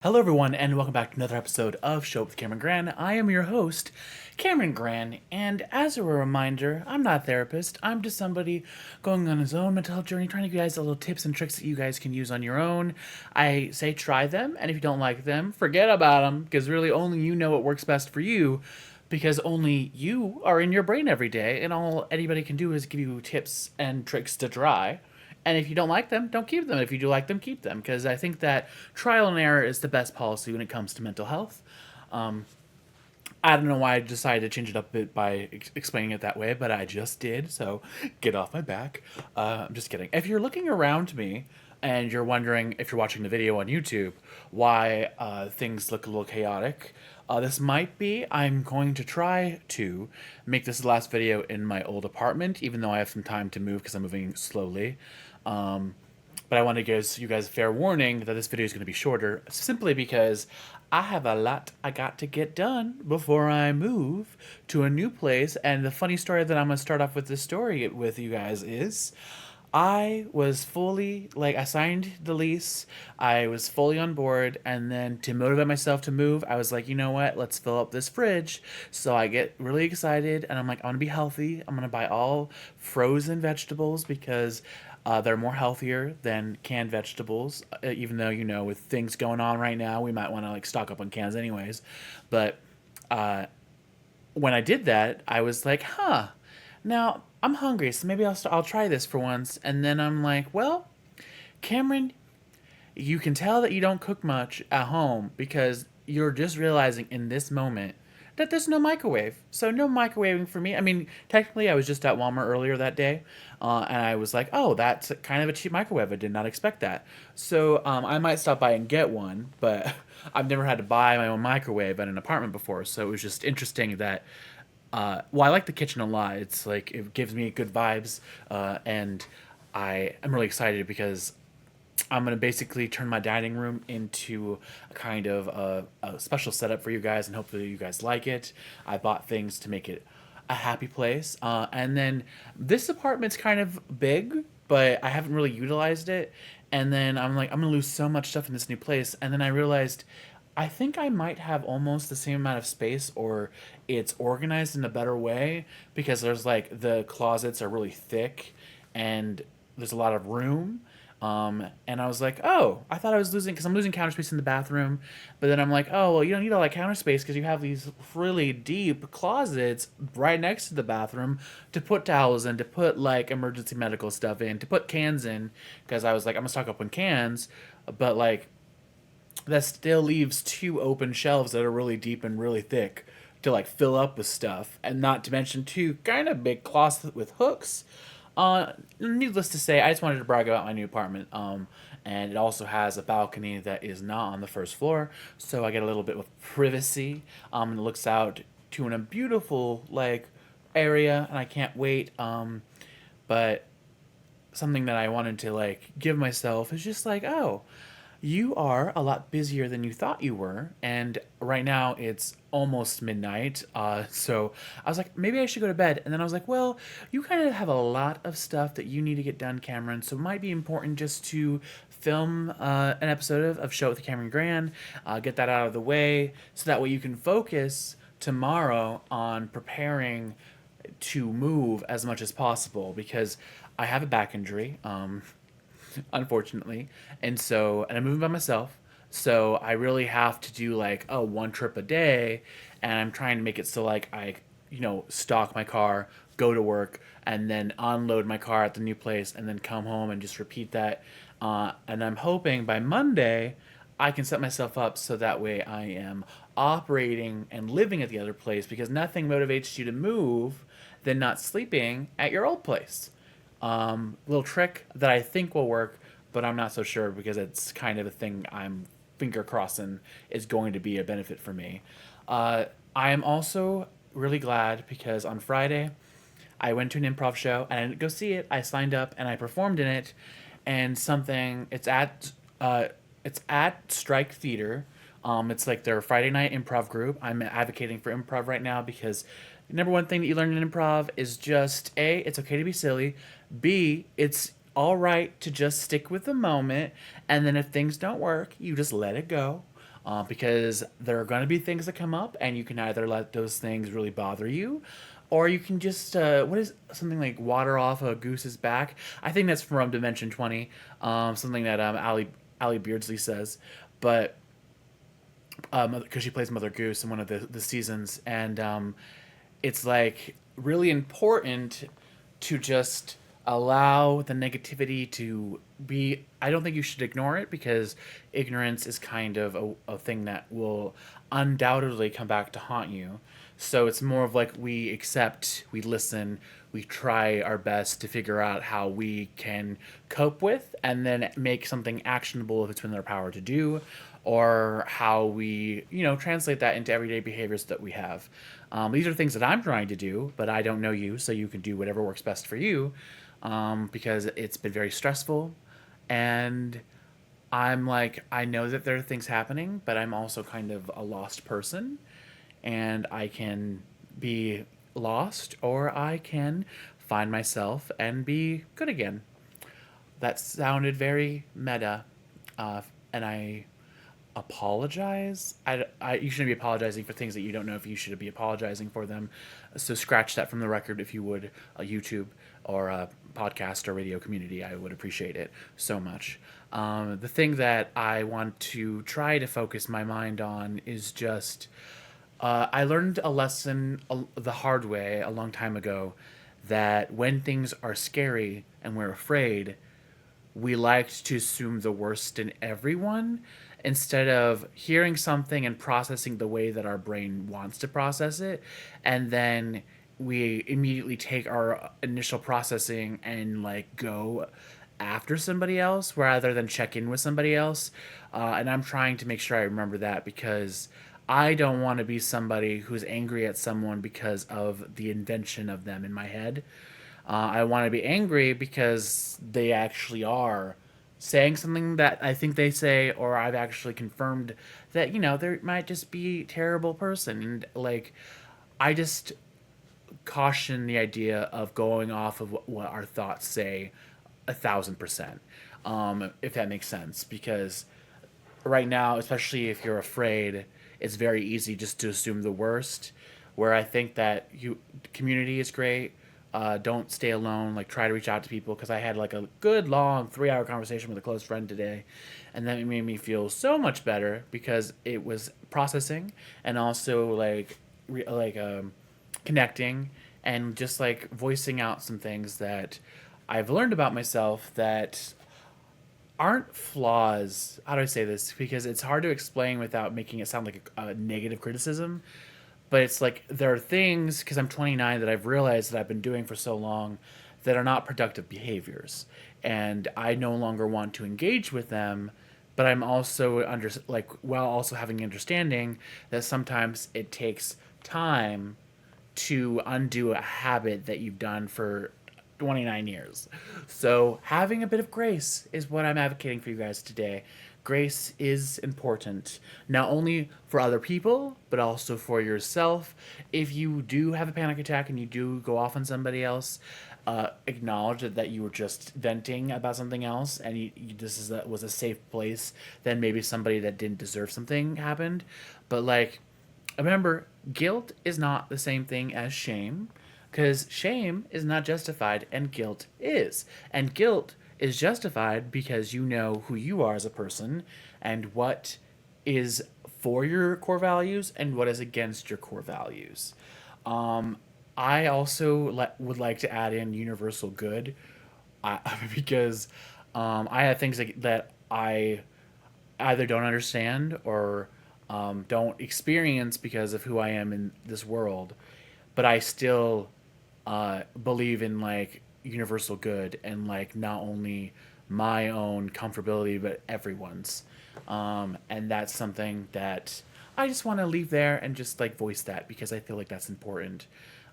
Hello, everyone, and welcome back to another episode of Show Up with Cameron Gran. I am your host, Cameron Gran, and as a reminder, I'm not a therapist. I'm just somebody going on his own mental health journey, trying to give you guys a little tips and tricks that you guys can use on your own. I say try them, and if you don't like them, forget about them, because really only you know what works best for you, because only you are in your brain every day, and all anybody can do is give you tips and tricks to try. And if you don't like them, don't keep them. If you do like them, keep them. Because I think that trial and error is the best policy when it comes to mental health. I don't know why I decided to change it up a bit by explaining it that way, but I just did. So get off my back. I'm just kidding. If you're looking around me and you're wondering, if you're watching the video on YouTube, why things look a little chaotic, this might be. I'm going to try to make this the last video in my old apartment, even though I have some time to move because I'm moving slowly. But I want to give you guys a fair warning that this video is going to be shorter, simply because I have a lot I got to get done before I move to a new place. And the funny story that I'm going to start off with this story with you guys is I was fully, like, I signed the lease, I was fully on board, and then to motivate myself to move, I was like, you know what, let's fill up this fridge. So I get really excited, and I'm like, I want to be healthy. I'm going to buy all frozen vegetables because they're more healthier than canned vegetables, even though, you know, with things going on right now, we might want to, like, stock up on cans anyways. But when I did that, I was like, huh, now I'm hungry, so maybe I'll try this for once. And then I'm like, well, Cameron, you can tell that you don't cook much at home because you're just realizing in this moment that there's no microwave. So no microwaving for me. I mean, technically, I was just at Walmart earlier that day, and I was like, oh, that's kind of a cheap microwave. I did not expect that. So I might stop by and get one, but I've never had to buy my own microwave at an apartment before. So it was just interesting that well, I like the kitchen a lot. It's like it gives me good vibes, and I am really excited because I'm gonna basically turn my dining room into a kind of a special setup for you guys, and hopefully you guys like it. I bought things to make it a happy place, and then this apartment's kind of big, but I haven't really utilized it. And then I'm like, I'm gonna lose so much stuff in this new place, and then I realized I think I might have almost the same amount of space, or it's organized in a better way because there's like the closets are really thick and there's a lot of room. And I was like, oh, I thought I was losing because I'm losing counter space in the bathroom. But then I'm like, oh, well, you don't need all that counter space because you have these really deep closets right next to the bathroom to put towels in, to put like emergency medical stuff in, to put cans in. Because I was like, I'm going to stock up on cans. But like, that still leaves two open shelves that are really deep and really thick to like fill up with stuff, and not to mention two kind of big closets with hooks. Needless to say, I just wanted to brag about my new apartment. And it also has a balcony that is not on the first floor, so I get a little bit of privacy. And it looks out to a beautiful like area, and I can't wait. But something that I wanted to like give myself is just like, oh, you are a lot busier than you thought you were, and right now it's almost midnight. So I was like, maybe I should go to bed. And then I was like, well, you kind of have a lot of stuff that you need to get done, Cameron. So it might be important just to film an episode of Show It with Cameron Gran, get that out of the way, so that way you can focus tomorrow on preparing to move as much as possible, because I have a back injury. Unfortunately. And I'm moving by myself. So I really have to do like a one trip a day, and I'm trying to make it so like I, stock my car, go to work, and then unload my car at the new place, and then come home and just repeat that. And I'm hoping by Monday I can set myself up so that way I am operating and living at the other place, because nothing motivates you to move than not sleeping at your old place. Little trick that I think will work, but I'm not so sure because it's kind of a thing I'm finger crossing is going to be a benefit for me. I am also really glad because on Friday I went to an improv show and I didn't go see it. I signed up and I performed in it, and something it's at Strike Theater. It's like their Friday night improv group. I'm advocating for improv right now because the number one thing that you learn in improv is just A, it's okay to be silly. B, it's all right to just stick with the moment. And then if things don't work, you just let it go. because there are going to be things that come up, and you can either let those things really bother you, or you can just what is something like water off a goose's back. I think that's from Dimension 20, something that Ali Beardsley says, but because she plays Mother Goose in one of the seasons, and it's like really important to just allow the negativity to be. I don't think you should ignore it, because ignorance is kind of a thing that will undoubtedly come back to haunt you. So it's more of like we accept, we listen, we try our best to figure out how we can cope with, and then make something actionable if it's within our power to do, or how we, translate that into everyday behaviors that we have. These are things that I'm trying to do, but I don't know you, so you can do whatever works best for you, because it's been very stressful. And I'm like, I know that there are things happening, but I'm also kind of a lost person, and I can be lost, or I can find myself and be good again. That sounded very meta, and I apologize. You shouldn't be apologizing for things that you don't know if you should be apologizing for them. So scratch that from the record if you would, a YouTube or a podcast or radio community. I would appreciate it so much. The thing that I want to try to focus my mind on is just I learned a lesson the hard way a long time ago, that when things are scary and we're afraid, we liked to assume the worst in everyone, instead of hearing something and processing the way that our brain wants to process it, and then we immediately take our initial processing and like go after somebody else rather than check in with somebody else. And I'm trying to make sure I remember that, because I don't want to be somebody who's angry at someone because of the invention of them in my head. I want to be angry because they actually are saying something that I think they say, or I've actually confirmed that, there might just be a terrible person. And, like, I just caution the idea of going off of what our thoughts say 1,000%, if that makes sense. Because right now, especially if you're afraid, it's very easy just to assume the worst. Where I think that community is great. Don't stay alone. Like, try to reach out to people, because I had like a good long 3-hour conversation with a close friend today, and that made me feel so much better, because it was processing, and also like connecting, and just like voicing out some things that I've learned about myself that aren't flaws. How do I say this? Because it's hard to explain without making it sound like a negative criticism. But it's like there are things, because I'm 29, that I've realized that I've been doing for so long that are not productive behaviors. And I no longer want to engage with them, but I'm also while also having understanding that sometimes it takes time to undo a habit that you've done for 29 years. So having a bit of grace is what I'm advocating for you guys today. Grace is important, not only for other people, but also for yourself. If you do have a panic attack and you do go off on somebody else, acknowledge that you were just venting about something else, and was a safe place. Then maybe somebody that didn't deserve something happened. But like, remember, guilt is not the same thing as shame, because shame is not justified and guilt is. And guilt is justified because you know who you are as a person, and what is for your core values and what is against your core values. I also would like to add in universal good, because I have things that I either don't understand, or don't experience because of who I am in this world, but I still believe in like universal good, and like not only my own comfortability but everyone's. And that's something that I just want to leave there and just like voice that, because I feel like that's important.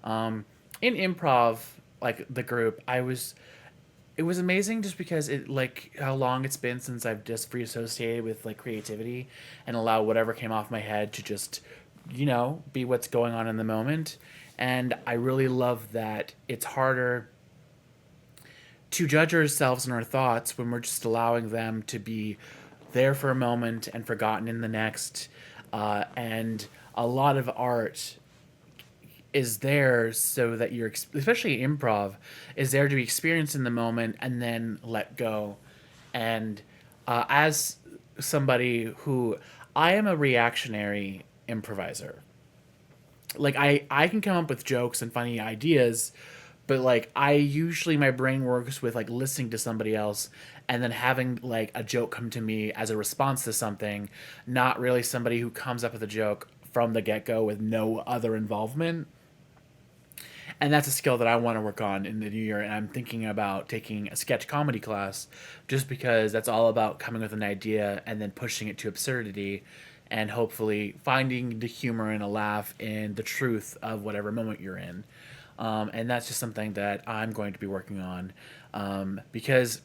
In improv, like the group, it was amazing, just because it like how long it's been since I've just free associated with like creativity, and allow whatever came off my head to just be what's going on in the moment. And I really love that it's harder to judge ourselves and our thoughts when we're just allowing them to be there for a moment and forgotten in the next. And a lot of art is there so that you're, especially improv, is there to be experienced in the moment and then let go. And as somebody who, I am a reactionary improviser. Like I can come up with jokes and funny ideas, but like I usually, my brain works with like listening to somebody else and then having like a joke come to me as a response to something, not really somebody who comes up with a joke from the get-go with no other involvement. And that's a skill that I want to work on in the new year. And I'm thinking about taking a sketch comedy class, just because that's all about coming with an idea and then pushing it to absurdity, and hopefully finding the humor and a laugh in the truth of whatever moment you're in. And that's just something that I'm going to be working on, because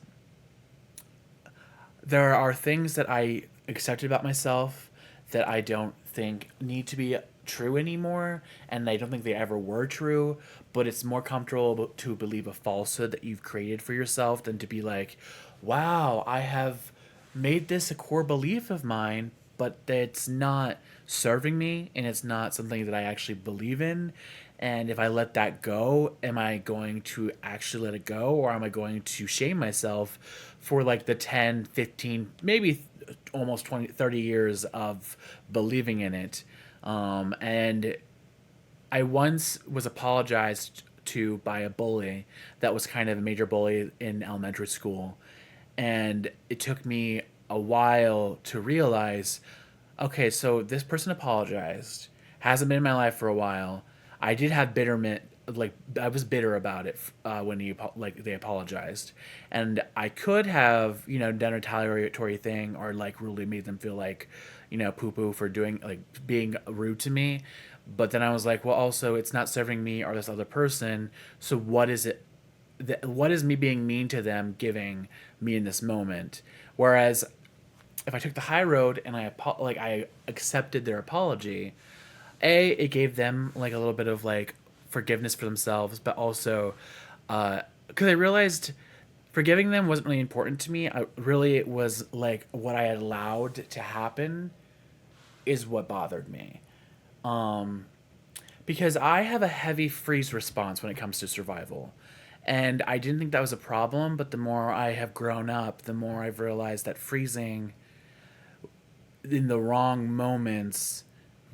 there are things that I accepted about myself that I don't think need to be true anymore, and I don't think they ever were true. But it's more comfortable to believe a falsehood that you've created for yourself than to be like, wow, I have made this a core belief of mine, but it's not serving me and it's not something that I actually believe in. And if I let that go, am I going to actually let it go, or am I going to shame myself for like the 10, 15, maybe almost 20, 30 years of believing in it? And I once was apologized to by a bully that was kind of a major bully in elementary school. And it took me a while to realize, okay, so this person apologized, hasn't been in my life for a while. I did have bitterment, like I was bitter about it when like they apologized, and I could have done a retaliatory thing, or like really made them feel like poo poo for doing, like, being rude to me. But then I was like, well, also it's not serving me or this other person. So what is it? What is me being mean to them giving me in this moment? Whereas if I took the high road and I accepted their apology, it gave them like a little bit of like forgiveness for themselves, but also because I realized forgiving them wasn't really important to me. Really, it was like what I had allowed to happen is what bothered me. Because I have a heavy freeze response when it comes to survival. And I didn't think that was a problem, but the more I have grown up, the more I've realized that freezing in the wrong moments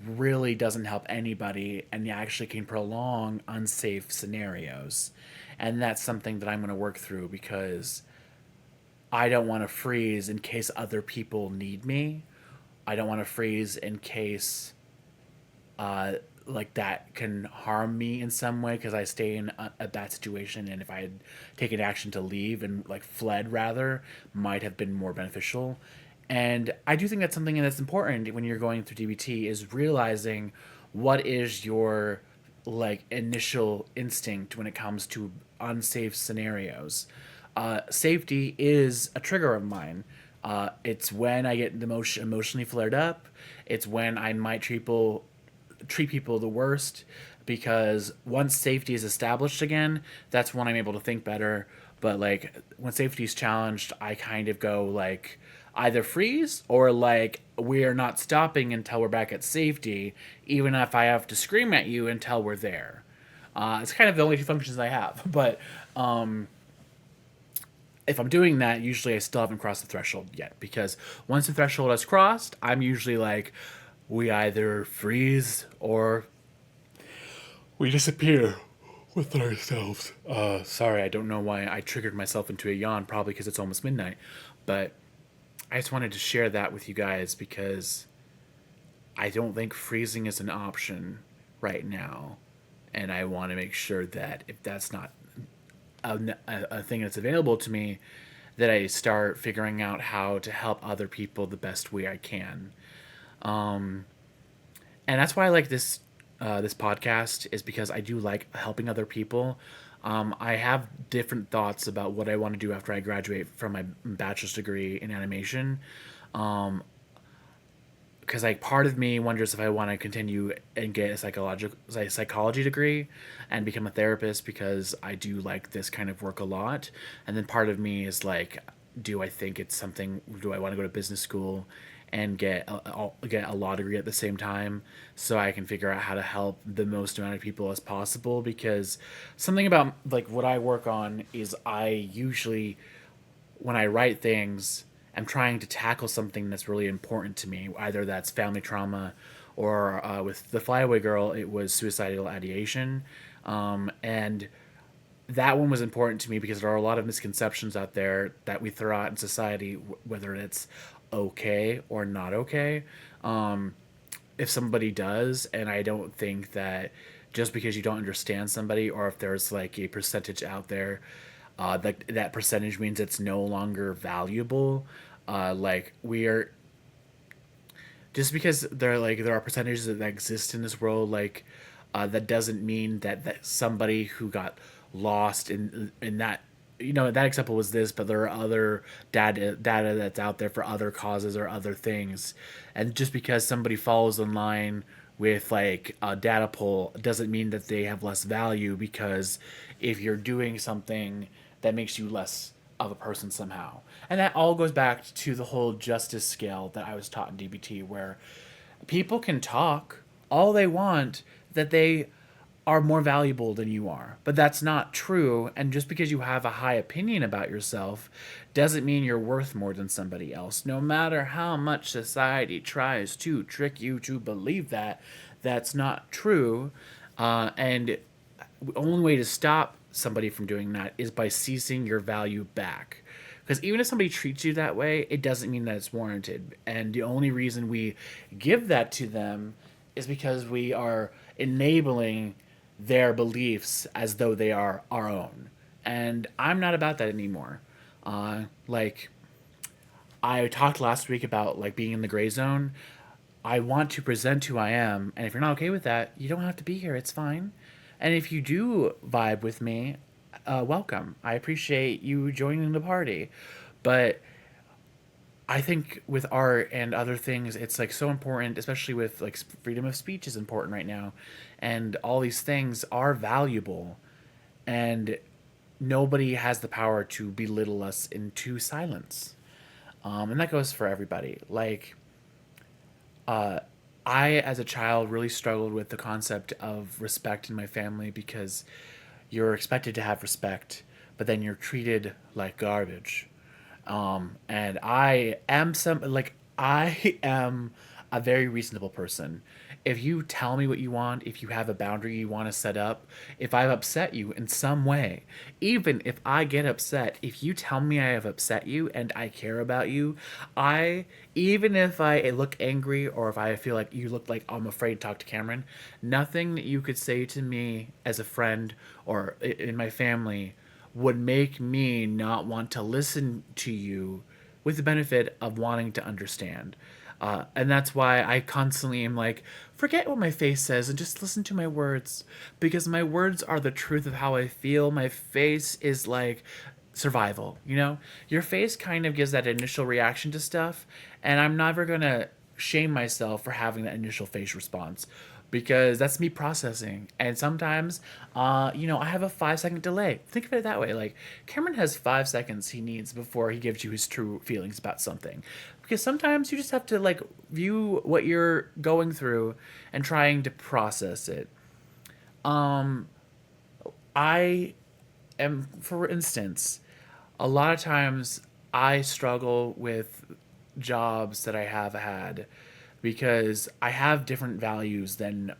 really doesn't help anybody, and actually can prolong unsafe scenarios. And that's something that I'm going to work through, because I don't want to freeze in case other people need me. I don't want to freeze in case like that can harm me in some way, because I stay in a bad situation, and if I had taken action to leave and like fled rather, might have been more beneficial. And I do think that's something that's important when you're going through DBT, is realizing what is your like initial instinct when it comes to unsafe scenarios. Safety is a trigger of mine. It's when I get the most emotionally flared up. It's when I might treat people the worst, because once safety is established again, that's when I'm able to think better. But like when safety is challenged, I kind of go like either freeze, or like we're not stopping until we're back at safety, even if I have to scream at you until we're there. It's kind of the only two functions I have. But if I'm doing that, usually I still haven't crossed the threshold yet, because once the threshold is crossed, I'm usually like, we either freeze or we disappear with ourselves. Sorry, I don't know why I triggered myself into a yawn, probably because it's almost midnight. But I just wanted to share that with you guys, because I don't think freezing is an option right now. And I want to make sure that if that's not a thing that's available to me, that I start figuring out how to help other people the best way I can. And that's why I like this podcast, is because I do like helping other people. I have different thoughts about what I want to do after I graduate from my bachelor's degree in animation. Because like part of me wonders if I want to continue and get a psychology degree and become a therapist, because I do like this kind of work a lot. And then part of me is like, do I think it's something? Do I want to go to business school and get a law degree at the same time so I can figure out how to help the most amount of people as possible? Because something about like what I work on is I usually when I write things, I'm trying to tackle something that's really important to me. Either that's family trauma, or with the Flyaway Girl, it was suicidal ideation, and that one was important to me because there are a lot of misconceptions out there that we throw out in society, whether it's okay or not okay. If somebody does, and I don't think that just because you don't understand somebody, or if there's like a percentage out there, that percentage means it's no longer valuable. Like we are just because there are percentages that exist in this world, like that doesn't mean that somebody who got lost in that, that example was this, but there are other data that's out there for other causes or other things, and just because somebody follows in line with like a data poll doesn't mean that they have less value, because if you're doing something that makes you less of a person somehow. And that all goes back to the whole justice scale that I was taught in DBT, where people can talk all they want that they are more valuable than you are. But that's not true. And just because you have a high opinion about yourself doesn't mean you're worth more than somebody else. No matter how much society tries to trick you to believe that, that's not true. And the only way to stop somebody from doing that is by ceasing your value back. Because even if somebody treats you that way, it doesn't mean that it's warranted. And the only reason we give that to them is because we are enabling their beliefs as though they are our own. And I'm not about that anymore. Like, I talked last week about like being in the gray zone. I want to present who I am, and if you're not okay with that, you don't have to be here. It's fine. And if you do vibe with me, welcome. I appreciate you joining the party. But I think with art and other things, it's like so important, especially with like freedom of speech is important right now, and all these things are valuable, and nobody has the power to belittle us into silence. And that goes for everybody. Like, I, as a child, really struggled with the concept of respect in my family, because you're expected to have respect, but then you're treated like garbage. And I am a very reasonable person. If you tell me what you want, if you have a boundary you want to set up, if I've upset you in some way, even if I get upset, if you tell me I have upset you and I care about you, even if I look angry, or if I feel like you look like I'm afraid to talk to Cameron, nothing that you could say to me as a friend or in my family would make me not want to listen to you, with the benefit of wanting to understand. And that's why I constantly am like, forget what my face says and just listen to my words, because my words are the truth of how I feel. My face is like survival, Your face kind of gives that initial reaction to stuff, and I'm never going to shame myself for having that initial face response, because that's me processing. And sometimes, I have a 5 second delay. Think of it that way. Like, Cameron has 5 seconds he needs before he gives you his true feelings about something. Because sometimes you just have to, like, view what you're going through and trying to process it. I am, for instance, a lot of times I struggle with jobs that I have had, because I have different values than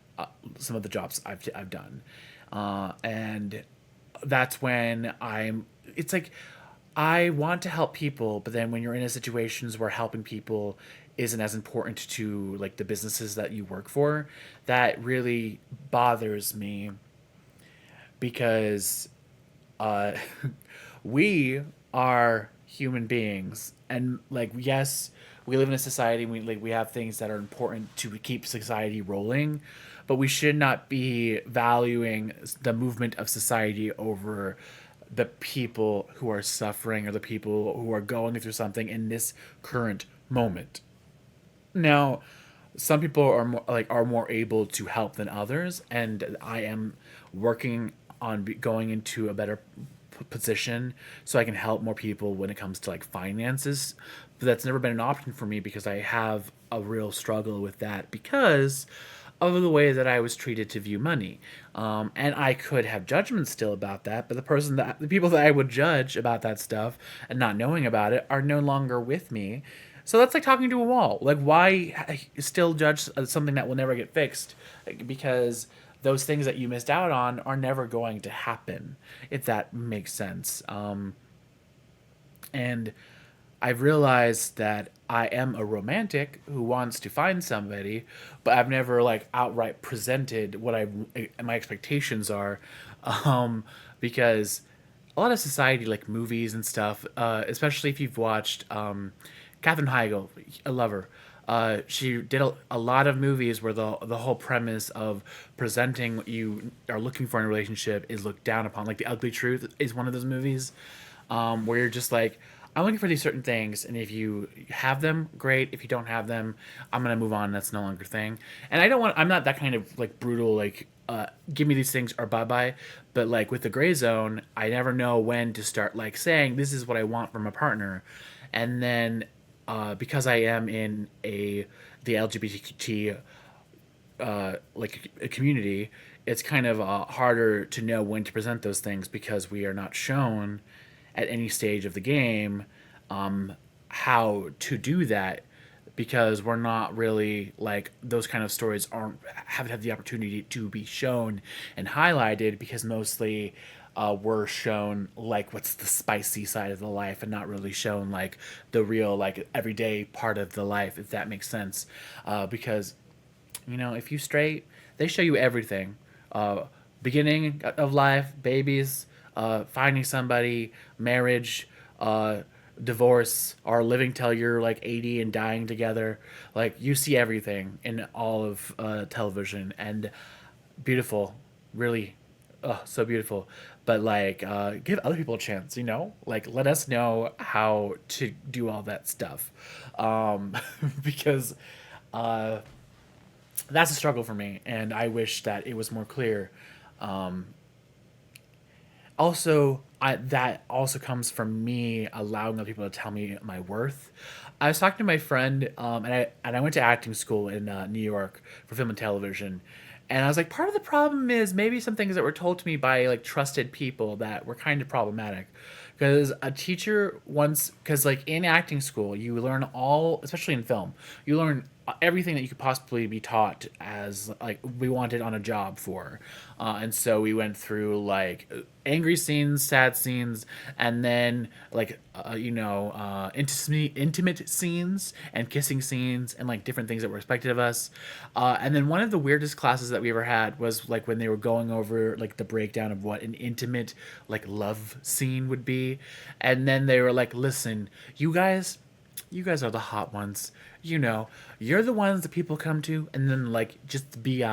some of the jobs I've done, and that's when It's like I want to help people, but then when you're in a situations where helping people isn't as important to like the businesses that you work for, that really bothers me, because uh, we are human beings, and like, yes, we live in a society, we have things that are important to keep society rolling, but we should not be valuing the movement of society over the people who are suffering, or the people who are going through something in this current moment. Now, some people are more able to help than others, and I am working on going into a better position so I can help more people when it comes to like finances. But that's never been an option for me because I have a real struggle with that because of the way that I was treated to view money. And I could have judgment still about that, but the people that I would judge about that stuff and not knowing about it are no longer with me. So that's like talking to a wall. Like, why still judge something that will never get fixed? Because those things that you missed out on are never going to happen, if that makes sense. And I've realized that I am a romantic who wants to find somebody, but I've never like outright presented what my expectations are, um, because a lot of society, like movies and stuff, especially if you've watched Katherine Heigl, I love her. She did a lot of movies where the whole premise of presenting what you are looking for in a relationship is looked down upon. Like The Ugly Truth is one of those movies, where you're just like, I'm looking for these certain things, and if you have them, great. If you don't have them, I'm gonna move on. That's no longer a thing. And I don't want. I'm not that kind of like brutal. Like, give me these things or bye bye. But like with the gray zone, I never know when to start like saying this is what I want from a partner, and then because I am in the LGBT like a community, it's kind of harder to know when to present those things because we are not shown at any stage of the game how to do that because we're not really like those kind of stories aren't haven't had the opportunity to be shown and highlighted because mostly we're shown like what's the spicy side of the life and not really shown like the real like everyday part of the life, if that makes sense. Because if you straight, they show you everything. Uh, Beginning of life, babies, finding somebody, marriage, divorce, or living till you're like 80 and dying together. Like you see everything in all of television, and beautiful, really, oh, so beautiful. But like, give other people a chance. Like let us know how to do all that stuff, because that's a struggle for me, and I wish that it was more clear. Also, that also comes from me allowing other people to tell me my worth. I was talking to my friend, and I went to acting school in New York for film and television, and I was like, part of the problem is maybe some things that were told to me by like trusted people that were kind of problematic. Because a teacher once, because like in acting school, you learn all, especially in film, you learn everything that you could possibly be taught as like we wanted on a job for. And so we went through like angry scenes, sad scenes, and then like intimate scenes and kissing scenes and like different things that were expected of us. And then one of the weirdest classes that we ever had was like when they were going over like the breakdown of what an intimate like love scene would be. And then they were like, listen, you guys are the hot ones. You're the ones that people come to, and then like just be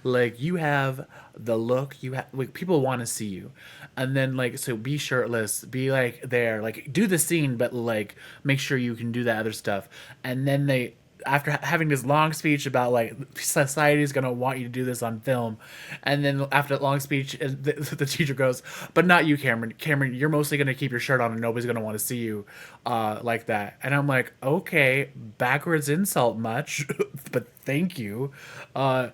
like you have the look. You have like people want to see you, and then like so be shirtless, be like there, like do the scene, but like make sure you can do that other stuff. And then they after having this long speech about like society is gonna want you to do this on film, and then after that long speech, the teacher goes, "But not you, Cameron. Cameron, you're mostly gonna keep your shirt on, and nobody's gonna want to see you, like that." And I'm like, "Okay, backwards insult much, but thank you." Uh,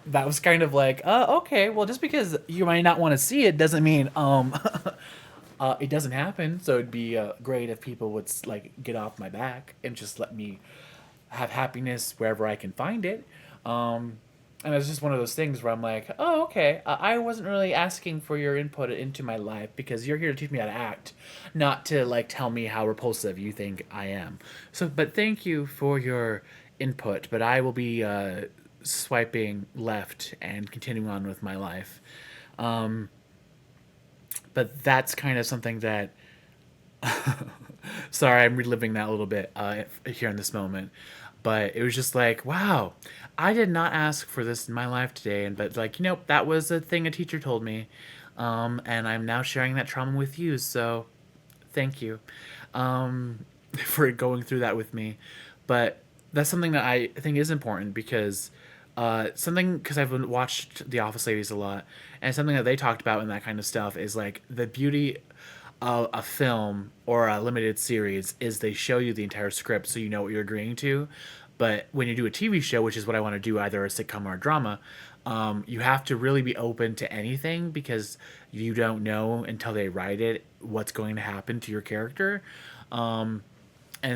that was kind of like, okay, well, just because you might not want to see it doesn't mean it doesn't happen. So it'd be great if people would like get off my back and just let me have happiness wherever I can find it. And it's just one of those things where I'm like, oh, okay, I wasn't really asking for your input into my life because you're here to teach me how to act, not to like tell me how repulsive you think I am. So, but thank you for your input. But I will be swiping left and continuing on with my life. Um, but that's kind of something that sorry, I'm reliving that a little bit here in this moment. But it was just like, wow, I did not ask for this in my life today. And but like, that was a thing a teacher told me, and I'm now sharing that trauma with you. So, thank you, for going through that with me. But that's something that I think is important because Something, because I've watched The Office Ladies a lot, and something that they talked about in that kind of stuff is like the beauty of a film or a limited series is they show you the entire script so you know what you're agreeing to. But when you do a TV show, which is what I want to do, either a sitcom or a drama, you have to really be open to anything because you don't know until they write it what's going to happen to your character. And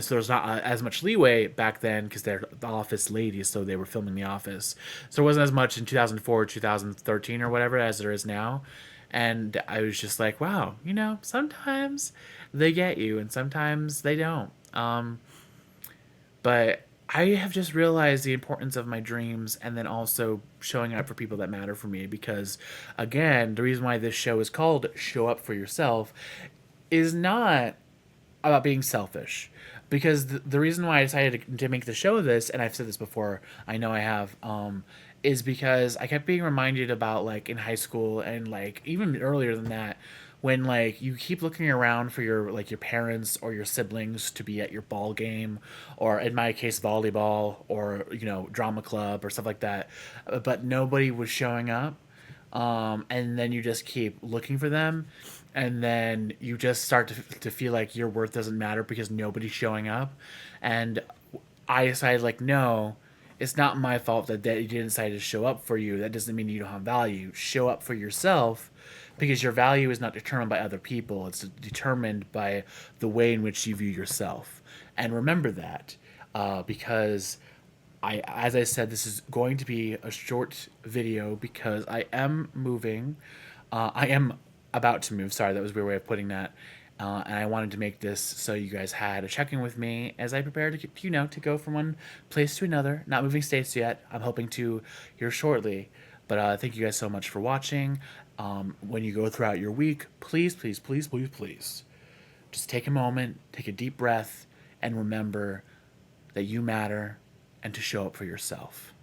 so there's not as much leeway back then because they're the office ladies, so they were filming The Office. So there wasn't as much in 2004, 2013, or whatever as there is now. And I was just like, wow, sometimes they get you and sometimes they don't. But I have just realized the importance of my dreams and then also showing up for people that matter for me because, again, the reason why this show is called Show Up for Yourself is not about being selfish because the reason why I decided to make the show this, and I've said this before, I know I have, is because I kept being reminded about like in high school and like even earlier than that when like you keep looking around for your parents or your siblings to be at your ball game or in my case volleyball or drama club or stuff like that, but nobody was showing up, and then you just keep looking for them, and then you just start to feel like your worth doesn't matter because nobody's showing up. And I decided, like, no, it's not my fault that they didn't decide to show up for you. That doesn't mean you don't have value. Show up for yourself because your value is not determined by other people. It's determined by the way in which you view yourself. And remember that, because as I said, this is going to be a short video because I am moving. I am about to move. Sorry, that was a weird way of putting that. And I wanted to make this so you guys had a check-in with me as I prepare to go from one place to another. Not moving states yet. I'm hoping to here shortly. But thank you guys so much for watching. When you go throughout your week, please, please, please, please, please, just take a moment, take a deep breath, and remember that you matter and to show up for yourself.